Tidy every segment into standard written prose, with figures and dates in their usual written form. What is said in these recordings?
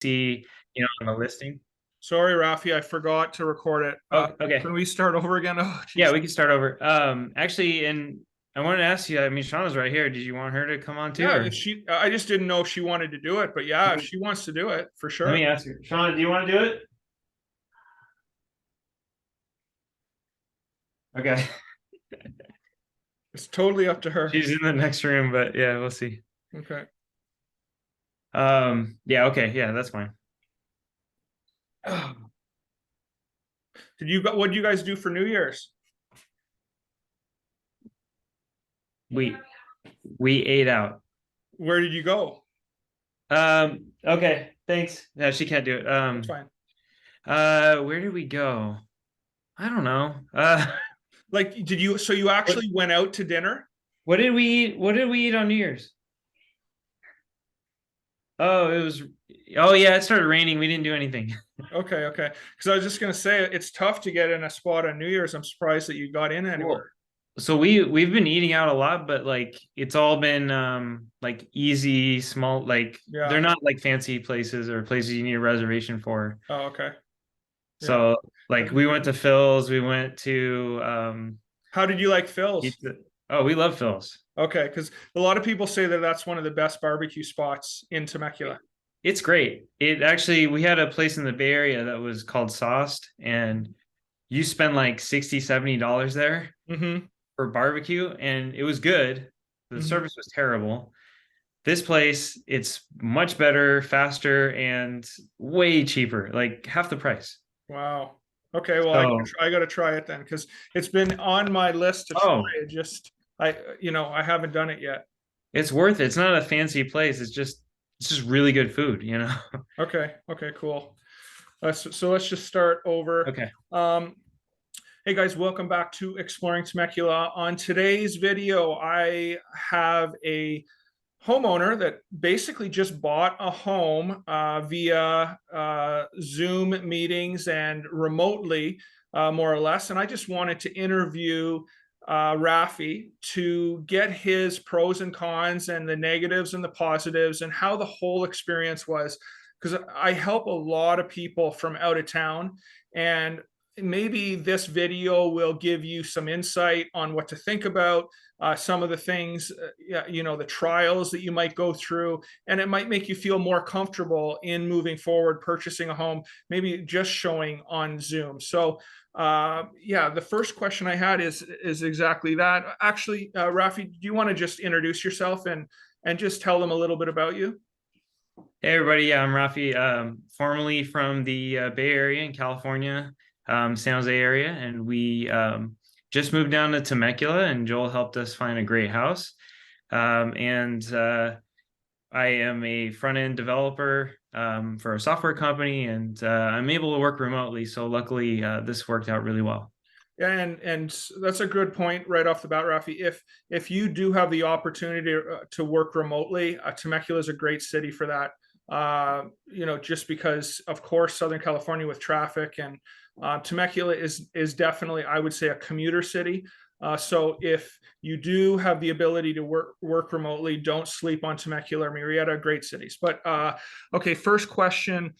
see, on the listing. Sorry, Rafi, I forgot to record it. Oh, okay. Can we start over again? Oh, Yeah, geez. we can start over. Actually, and I wanted to ask you, I mean, Shauna's right here. Did you want her to come on too, Yeah, or if I just didn't know if she wanted to do it, but yeah, if she wants to do it, for let sure. me ask her. Shauna, do you want to do it? Okay. It's totally up to her. She's in the next room, but yeah, we'll see. Okay. Yeah, okay, yeah, that's fine. What did you guys do for New Year's? We we ate out. Where did you go? Okay, thanks. No, she can't do it. That's fine. Where did we go? I don't know. Like, so you What actually went out to dinner? what did we eat? What did we eat on New Year's? Oh, it was. Oh yeah, it started raining. We didn't do anything. Okay, okay. Because I was just gonna say it's tough to get in a spot on New Year's. I'm surprised that you got in anywhere. Well, so we've been eating out a lot, but like it's all been like easy, small, like Yeah. they're not like fancy places or places you need a reservation for. Oh, okay. Yeah. So like we went to Phil's, we went to How did you like Phil's? pizza. Oh, we love Phil's. Okay, because a lot of people say that that's one of the best barbecue spots in Temecula. It's great. It actually we had a place in the Bay Area that was called Sauced, and you spend like 60, $70 there Mm-hmm. for barbecue, and it was good. The Mm-hmm. service was terrible. This place, it's much better, faster, and way cheaper, like half the price. Wow. Okay, well, So, I gotta try it then because it's been on my list to try. oh, It just I haven't done it yet. it's worth it. It's not a fancy place. It's just really good food. Okay, okay, cool. So let's just start over. Okay. Um, Hey guys, welcome back to Exploring Temecula. On today's video, I have a homeowner that basically just bought a home via Zoom meetings and remotely, more or less. And I just wanted to interview Rafi to get his pros and cons and the negatives and the positives and how the whole experience was. Because I help a lot of people from out of town, and maybe this video will give you some insight on what to think about, some of the things, the trials that you might go through, and it might make you feel more comfortable in moving forward, purchasing a home, maybe just showing on Zoom. So, yeah, the first question I had is exactly that. Actually, Rafi, do you want to just introduce yourself and just tell them a little bit about you? Hey, everybody. Yeah, I'm Rafi, formerly from the Bay Area in California, San Jose area, and we just moved down to Temecula, and Joel helped us find a great house. And I am a front end developer for a software company, and I'm able to work remotely. So luckily, this worked out really well. And that's a good point right off the bat, Rafi. If you do have the opportunity to work remotely, Temecula is a great city for that. Just because, of course, Southern California with traffic, and Temecula is definitely, I would say, a commuter city. So if you do have the ability to work remotely, don't sleep on Temecula or Murrieta, great cities. But okay, first question: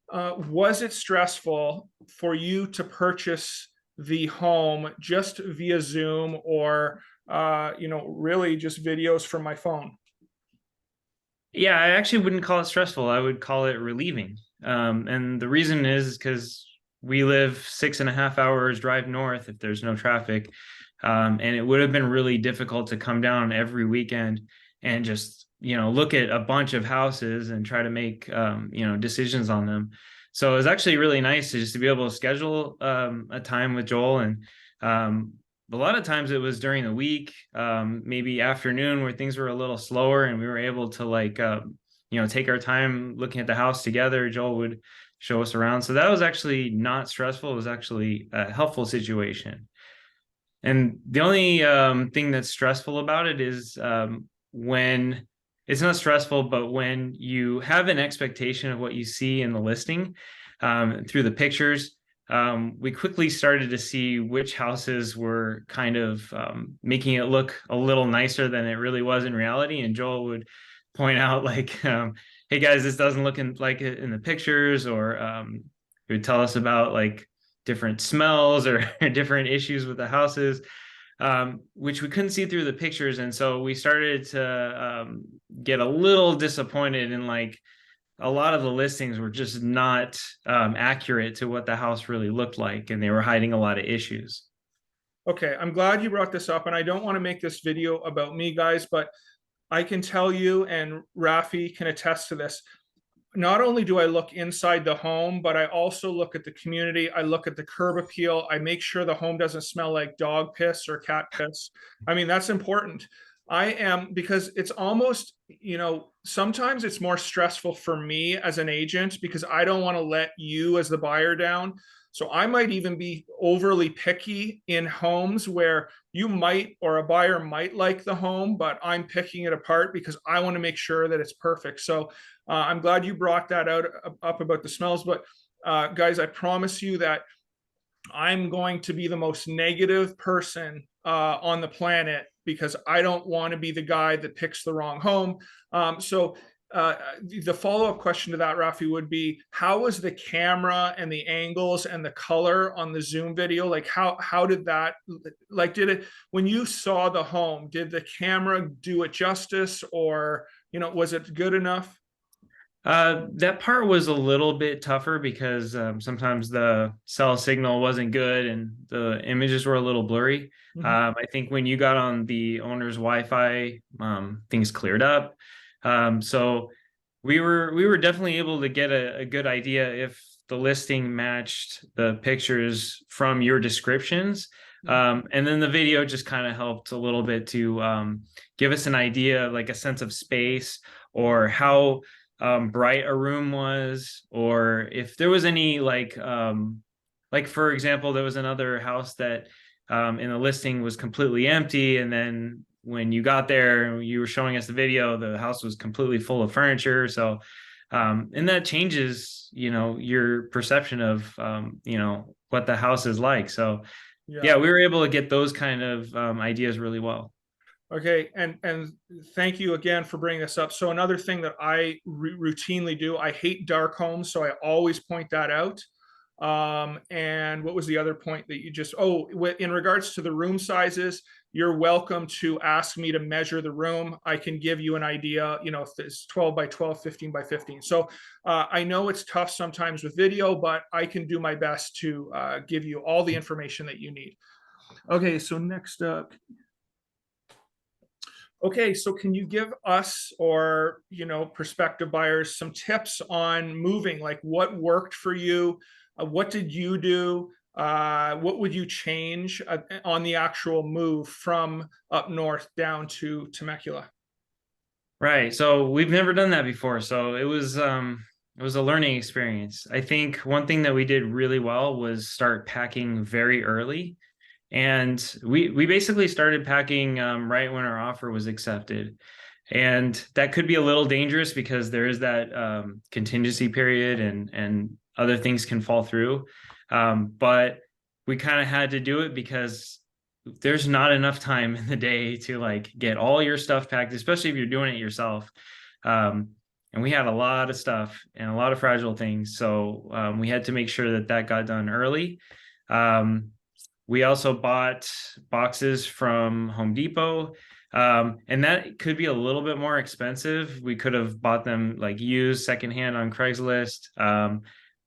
was it stressful for you to purchase the home just via Zoom, or really just videos from my phone? Yeah, I actually wouldn't call it stressful. I would call it relieving. And the reason is because we live 6.5 hours drive north if there's no traffic. And it would have been really difficult to come down every weekend and just, look at a bunch of houses and try to make, decisions on them. So it was actually really nice to just to be able to schedule a time with Joel. And a lot of times it was during the week, maybe afternoon where things were a little slower and we were able to like, take our time looking at the house together. Joel would show us around. So that was actually not stressful. It was actually a helpful situation. And the only thing that's stressful about it is when it's not stressful, but when you have an expectation of what you see in the listing through the pictures, we quickly started to see which houses were kind of making it look a little nicer than it really was in reality. And Joel would point out, like, hey guys, this doesn't look like it in the pictures, or it would tell us about like different smells or different issues with the houses, which we couldn't see through the pictures. And so we started to get a little disappointed in like a lot of the listings were just not accurate to what the house really looked like, and they were hiding a lot of issues. Okay, I'm glad you brought this up, and I don't want to make this video about me, guys, but I can tell you, and Rafi can attest to this. Not only do I look inside the home, but I also look at the community. I look at the curb appeal. I make sure the home doesn't smell like dog piss or cat piss. I mean, that's important. I am, because it's almost, sometimes it's more stressful for me as an agent because I don't want to let you as the buyer down. So I might even be overly picky in homes where you might, or a buyer might like the home, but I'm picking it apart because I want to make sure that it's perfect. So I'm glad you brought that up about the smells. But guys, I promise you that I'm going to be the most negative person on the planet because I don't want to be the guy that picks the wrong home. So the follow-up question to that, Rafi, would be, how was the camera and the angles and the color on the Zoom video? Like how did that, like, did it, when you saw the home, did the camera do it justice, or, was it good enough? That part was a little bit tougher because sometimes the cell signal wasn't good and the images were a little blurry. Mhm. I think when you got on the owner's Wi-Fi, things cleared up. So we were definitely able to get a good idea if the listing matched the pictures from your descriptions. And then the video just kind of helped a little bit to give us an idea, like a sense of space, or how bright a room was, or if there was any like for example, there was another house that in the listing was completely empty, and then when you got there, you were showing us the video, the house was completely full of furniture. So and that changes, your perception of what the house is like. So Yeah. yeah, we were able to get those kind of ideas really well. Okay, and thank you again for bringing this up. So another thing that I routinely do, I hate dark homes, so I always point that out. And what was the other point that you just, oh, in regards to the room sizes, you're welcome to ask me to measure the room. I can give you an idea, if it's 12 by 12, 15 by 15. So I know it's tough sometimes with video, but I can do my best to give you all the information that you need. Okay, so next up. Okay, so can you give us, or prospective buyers, some tips on moving? Like, what worked for you? What did you do? What would you change on the actual move from up north down to Temecula? Right. So we've never done that before. So it was a learning experience. I think one thing that we did really well was start packing very early. And we basically started packing right when our offer was accepted. And that could be a little dangerous because there is that contingency period, and other things can fall through. But we kind of had to do it because there's not enough time in the day to like get all your stuff packed, especially if you're doing it yourself. And we had a lot of stuff and a lot of fragile things, so we had to make sure that that got done early. Um, we also bought boxes from Home Depot, and that could be a little bit more expensive. We could have bought them like used secondhand on Craigslist,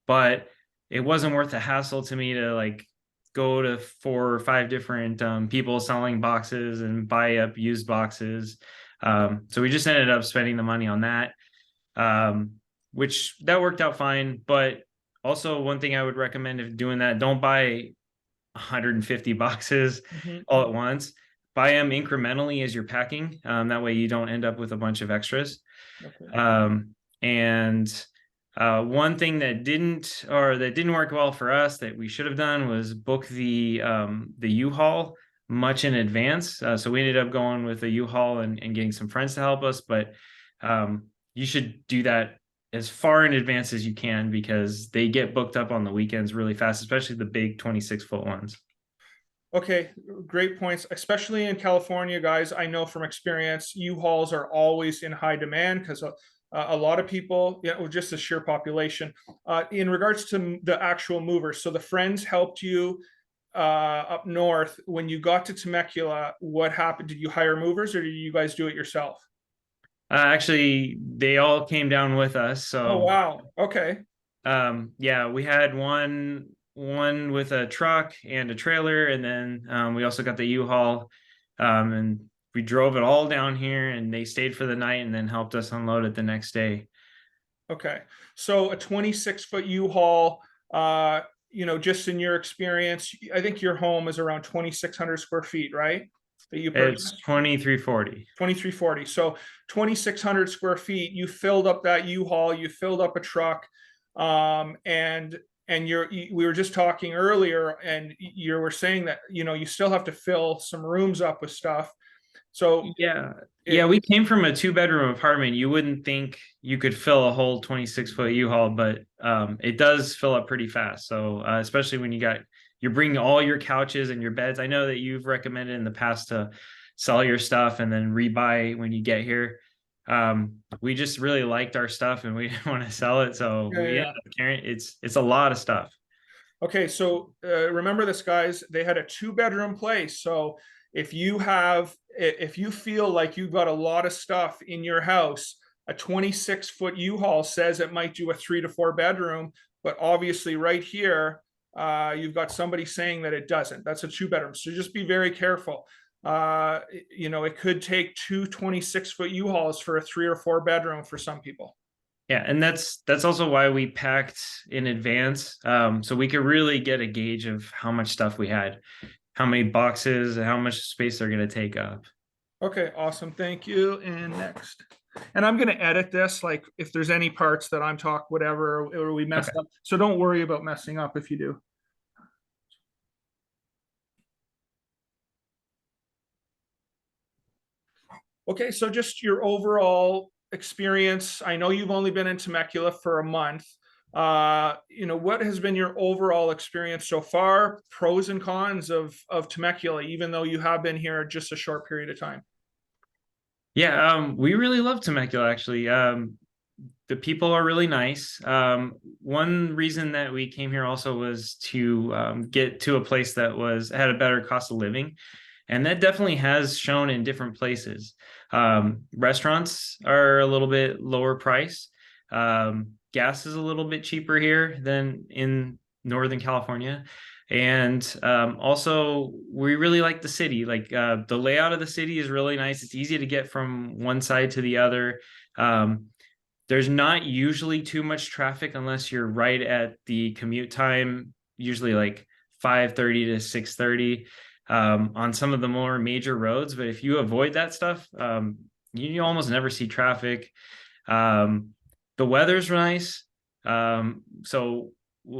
but it wasn't worth the hassle to me to like go to 4 or 5 different people selling boxes and buy up used boxes. So we just ended up spending the money on that, um, which that worked out fine. But also, one thing I would recommend if doing that, don't buy 150 boxes Mhm. all at once. Buy them incrementally as you're packing. That way you don't end up with a bunch of extras. Okay. And one thing that didn't work well for us that we should have done was book the U-Haul much in advance. So we ended up going with a U-Haul and getting some friends to help us. But you should do that as far in advance as you can because they get booked up on the weekends really fast, especially the big 26-foot ones. Okay, great points, especially in California, guys. I know from experience, U-Hauls are always in high demand because A lot of people, just the sheer population. In regards to the actual movers, so the friends helped you up north. When you got to Temecula, what happened? Did you hire movers or did you guys do it yourself? Actually, they all came down with us. Oh, So wow. Okay. yeah, we had one with a truck and a trailer, and then we also got the U-Haul, and we drove it all down here, and they stayed for the night and then helped us unload it the next day. Okay. So a 26-foot U-Haul, just in your experience, I think your home is around 2,600 square feet, right? That you It's purchased? 2340. 2,340. So 2,600 square feet, you filled up that U-Haul, you filled up a truck, and we were just talking earlier, and you were saying that you still have to fill some rooms up with stuff. So Yeah. Yeah, it, we came from a two-bedroom apartment. You wouldn't think you could fill a whole 26-foot U-Haul, but it does fill up pretty fast. So especially when you're bringing all your couches and your beds. I know that you've recommended in the past to sell your stuff and then rebuy when you get here. We just really liked our stuff and we didn't want to sell it, so yeah, we ended yeah. up carrying. It's a lot of stuff. Okay, so remember this, guys. They had a two-bedroom place. So if you feel like you've got a lot of stuff in your house, a 26-foot U-Haul says it might do a 3 to 4 bedroom, but obviously right here, you've got somebody saying that it doesn't. That's a two-bedroom. So just be very careful. It could take two 26-foot U-Hauls for a 3 or 4 bedroom for some people. Yeah, and that's also why we packed in advance, so we could really get a gauge of how much stuff we had, how many boxes, and how much space they're going to take up. Okay, awesome. Thank you. And next. And I'm going to edit this, like if there's any parts that I'm talk whatever or we messed Okay. up. So don't worry about messing up if you do. Okay, so just your overall experience. I know you've only been in Temecula for a month. What has been your overall experience so far? Pros and cons of Temecula, even though you have been here just a short period of time. Yeah, we really love Temecula actually. The people are really nice. One reason that we came here also was to get to a place that had a better cost of living, and that definitely has shown in different places. Restaurants are a little bit lower price. Gas is a little bit cheaper here than in Northern California. And also, we really like the city. Like the layout of the city is really nice. It's easy to get from one side to the other. Um, there's not usually too much traffic unless you're right at the commute time, usually like 5:30 to 6:30 on some of the more major roads. But if you avoid that stuff, you almost never see traffic. Um, the weather's nice. So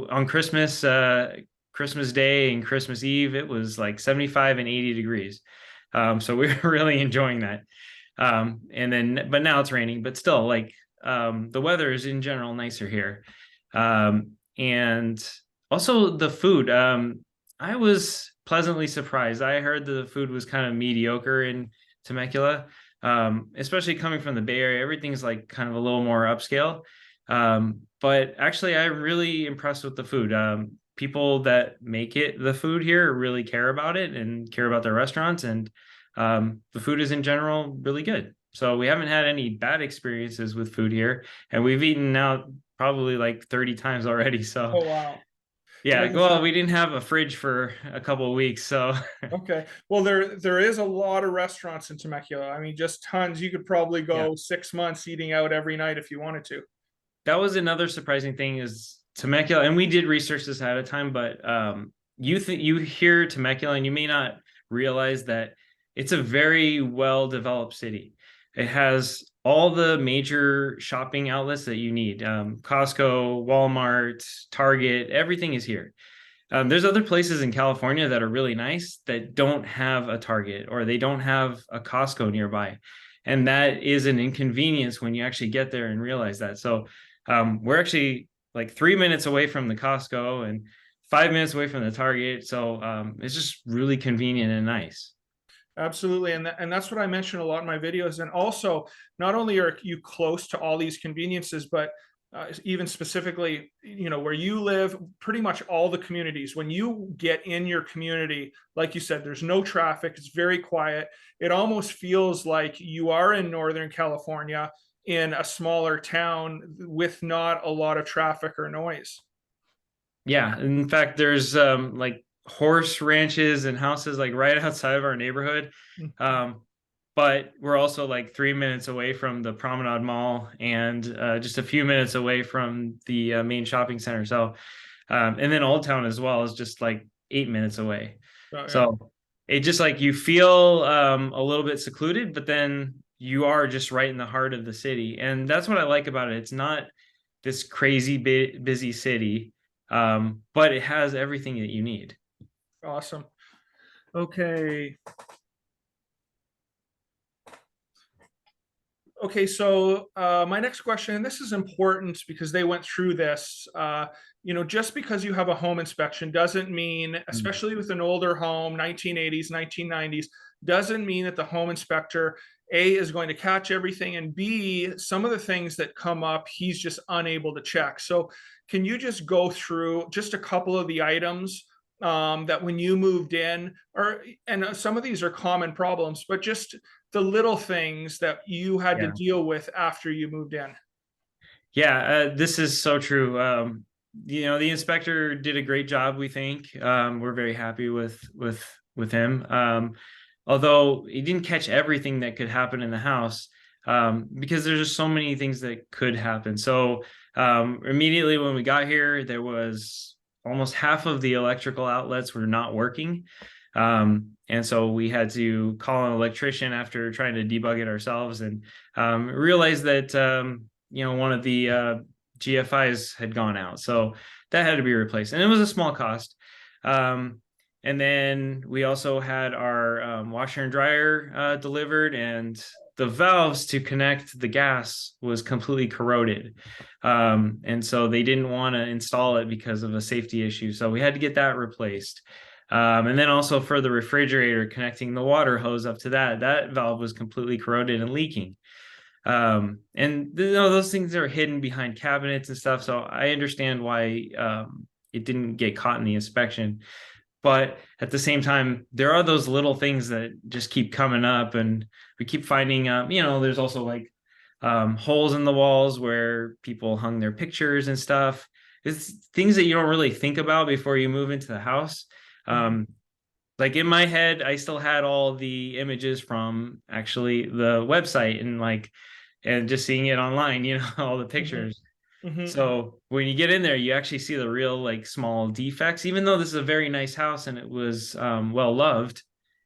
on Christmas Day and Christmas Eve, it was like 75 and 80 degrees. So we were really enjoying that. But now it's raining, but still, like the weather is in general nicer here. And also the food. I was pleasantly surprised. I heard that the food was kind of mediocre in Temecula, especially coming from the Bay Area. Everything's like kind of a little more upscale. But actually, I'm really impressed with the food. People that make the food here really care about it and care about their restaurants, and the food is in general really good. So we haven't had any bad experiences with food here, and we've eaten out probably like 30 times already. So Oh, wow. Yeah, yeah, because well, we didn't have a fridge for a couple of weeks, so okay. Well, there is a lot of restaurants in Temecula. I mean, just tons. You could probably yeah. go 6 months eating out every night if you wanted to. That was another surprising thing is Temecula, and we did research this ahead of time, but you hear Temecula and you may not realize that it's a very well developed city. It has all the major shopping outlets that you need. Costco, Walmart, Target, everything is here. There's other places in California that are really nice that don't have a Target or they don't have a Costco nearby. And that is an inconvenience when you actually get there and realize that. So we're actually like 3 minutes away from the Costco and 5 minutes away from the Target. So it's just really convenient and nice. Absolutely. And that's what I mention a lot in my videos. And also, not only are you close to all these conveniences, but even specifically, where you live, pretty much all the communities, when you get in your community, like you said, there's no traffic, it's very quiet. It almost feels like you are in Northern California in a smaller town with not a lot of traffic or noise. Yeah, in fact, there's like horse ranches and houses like right outside of our neighborhood. Um, but we're also like 3 minutes away from the Promenade Mall and just a few minutes away from the main shopping center. So, and then Old Town as well is just like 8 minutes away. Oh, yeah. So it just like you feel a little bit secluded, but then you are just right in the heart of the city. And that's what I like about it. It's not this crazy busy city, but it has everything that you need. Awesome. Okay. Okay, so my next question, and this is important because they went through this. Just because you have a home inspection doesn't mean, Mm. especially with an older home, 1980s, 1990s, doesn't mean that the home inspector, A, is going to catch everything, and B, some of the things that come up, he's just unable to check. So, can you just go through just a couple of the items that when you moved in, and some of these are common problems, but just the little things that you had to Yeah. deal with after you moved in? Yeah, this is so true. The inspector did a great job, we think. We're very happy with him. Although he didn't catch everything that could happen in the house, because there's just so many things that could happen. So immediately when we got here, there was almost half of the electrical outlets were not working. And so we had to call an electrician after trying to debug it ourselves and realized that one of the GFIs had gone out. So that had to be replaced. And it was a small cost. And then we also had our washer and dryer delivered, and the valves to connect the gas was completely corroded. And so they didn't want to install it because of a safety issue. So we had to get that replaced. And then also for the refrigerator, connecting the water hose up to that valve was completely corroded and leaking. And those things are hidden behind cabinets and stuff. So I understand why it didn't get caught in the inspection. But at the same time, there are those little things that just keep coming up, and we keep finding, there's also like holes in the walls where people hung their pictures and stuff. It's things that you don't really think about before you move into the house. Mhm. Um, like in my head, I still had all the images from actually the website and just seeing it online, all the Mhm. pictures. Mhm. So when you get in there, you actually see the real like small defects. Even though this is a very nice house and it was well loved,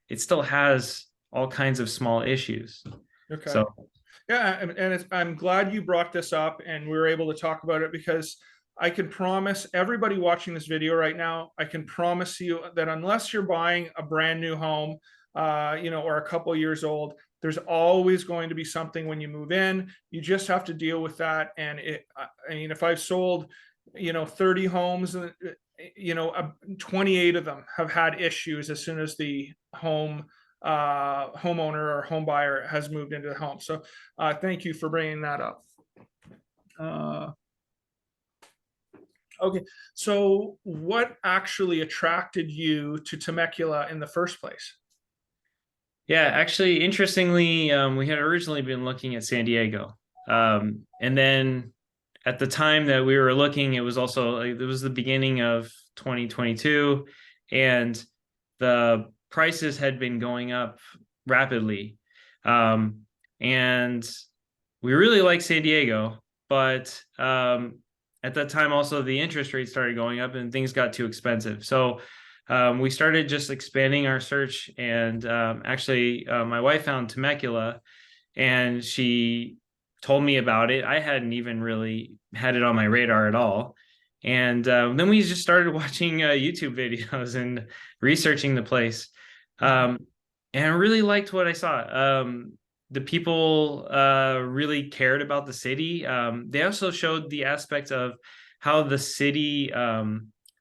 it still has all kinds of small issues. Okay. So Yeah, I'm glad you brought this up and we were able to talk about it, because I can promise everybody watching this video right now, I can promise you that unless you're buying a brand new home, or a couple years old, there's always going to be something when you move in. You just have to deal with that. And I mean, if I've sold, 30 homes, 28 of them have had issues as soon as the homeowner or home buyer has moved into the home. So thank you for bringing that up. Uh, okay, so what actually attracted you to Temecula in the first place? yeah, actually, interestingly, we had originally been looking at San Diego. And then at the time that we were looking, it was also like, it was the beginning of 2022, and the prices had been going up rapidly. And we really like San Diego, but at that time also the interest rates started going up and things got too expensive. So we started just expanding our search, and actually my wife found Temecula, and she told me about it. I hadn't even really had it on my radar at all. And then we just started watching YouTube videos and researching the place. Mhm. Um, and I really liked what I saw. The people really cared about the city. They also showed the aspect of how the city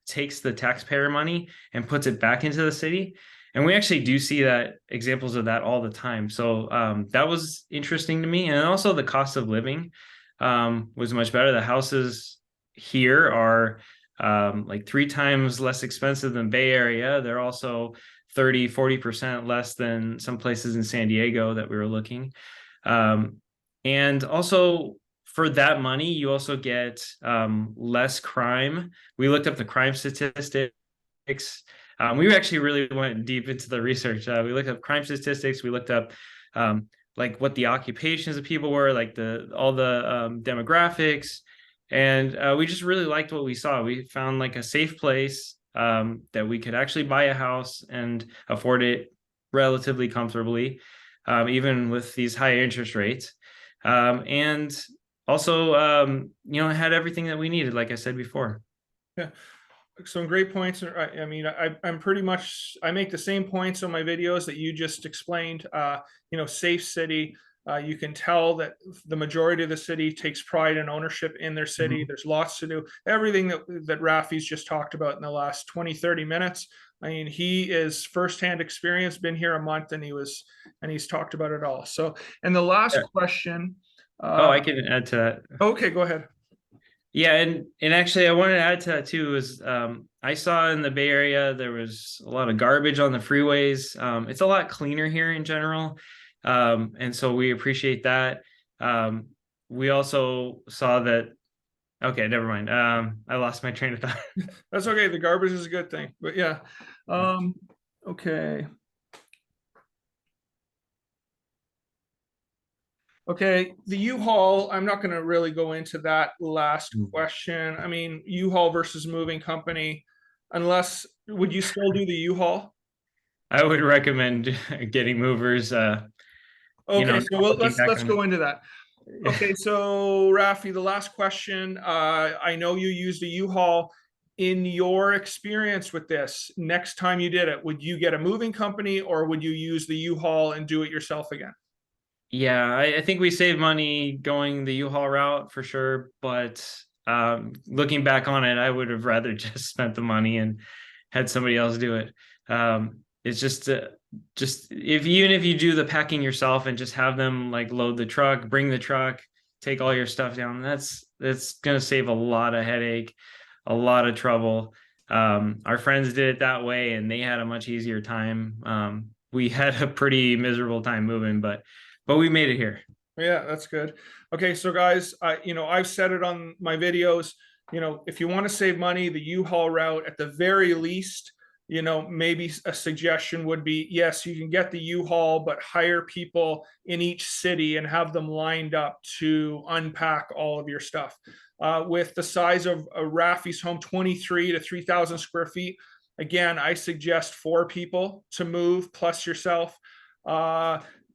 takes the taxpayer money and puts it back into the city. And we actually do see that examples of that all the time. So that was interesting to me. And also the cost of living was much better. The houses here are like 3 times less expensive than Bay Area. They're also 30-40% less than some places in San Diego that we were looking. And also for that money, you also get less crime. We looked up the crime statistics. We actually really went deep into the research. We looked up crime statistics. We looked up like what the occupations of people were, like all the demographics, and we just really liked what we saw. We found like a safe place that we could actually buy a house and afford it relatively comfortably, even with these high interest rates, and also it had everything that we needed, like I said before. Yeah, some great points. I mean, I'm pretty much, I make the same points on my videos that you just explained. Safe city. You can tell that the majority of the city takes pride and ownership in their city. There's lots to do. Everything that Rafi's just talked about in the last 20-30 minutes. I mean, he is firsthand experience, been here a month, and he's talked about it all. So, and the last Yeah. question. Oh, I can add to that. Okay, go ahead. Yeah, and actually, I wanted to add to that too. Is I saw in the Bay Area there was a lot of garbage on the freeways. It's a lot cleaner here in general, and so we appreciate that. We also saw that. Okay, never mind. I lost my train of thought. That's okay. The garbage is a good thing, but yeah. Okay. Okay, the U-Haul, I'm not going to really go into that last question. I mean, U-Haul versus moving company, would you still do the U-Haul? I would recommend getting movers. Okay, so looking back let's on. go into that. Okay, so Rafi, the last question. I know you used a U-Haul. In your experience with this, next time you did it, would you get a moving company or would you use the U-Haul and do it yourself again? Yeah, I think we saved money going the U-Haul route for sure, but looking back on it, I would have rather just spent the money and had somebody else do it. It's just if even if you do the packing yourself and just have them like load the truck, bring the truck, take all your stuff down, that's gonna save a lot of headache, a lot of trouble. Our friends did it that way and they had a much easier time. We had a pretty miserable time moving, but we made it here. Yeah, that's good. Okay, so guys, I've said it on my videos. If you want to save money, the U-Haul route at the very least, maybe a suggestion would be, yes, you can get the U-Haul, but hire people in each city and have them lined up to unpack all of your stuff. With the size of Rafi's home, 23 to 3,000 square feet, again, I suggest 4 people to move plus yourself.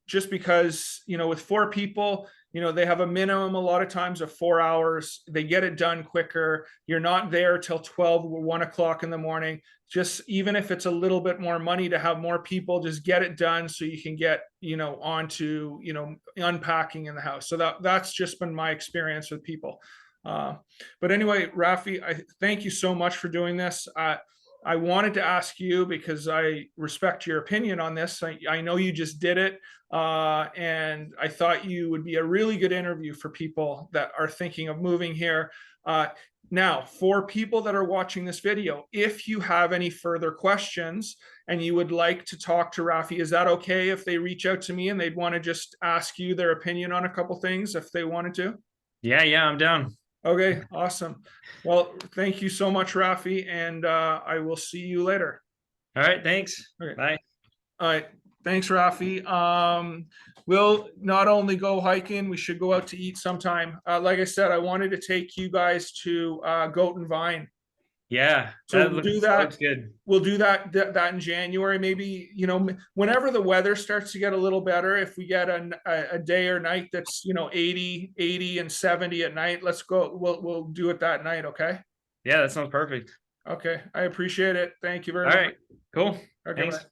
Just because, with 4 people, they have a minimum a lot of times of 4 hours. They get it done quicker. You're not there till 12 or 1 o'clock in the morning. Just even if it's a little bit more money to have more people, just get it done so you can get, onto, unpacking in the house. So that's just been my experience with people. But anyway, Rafi, I thank you so much for doing this. I wanted to ask you because I respect your opinion on this. I know you just did it, and I thought you would be a really good interview for people that are thinking of moving here. Now, for people that are watching this video, if you have any further questions and you would like to talk to Rafi, is that okay if they reach out to me and they'd want to just ask you their opinion on a couple things if they wanted to? Yeah, I'm down. Okay, awesome. Well, thank you so much, Rafi, and I will see you later. All right, thanks. Okay. Bye. All right. Thanks, Rafi. We'll not only go hiking, we should go out to eat sometime. Like I said, I wanted to take you guys to Goat and Vine. Yeah, So that we'll do that that. looks good. We'll do that in January, maybe, whenever the weather starts to get a little better. If we get a day or night that's 80 and 70 at night, let's go. We'll do it that night. Okay. Yeah, that sounds perfect. Okay. I appreciate it. Thank you very All much. right, cool. Okay, Thanks. bye.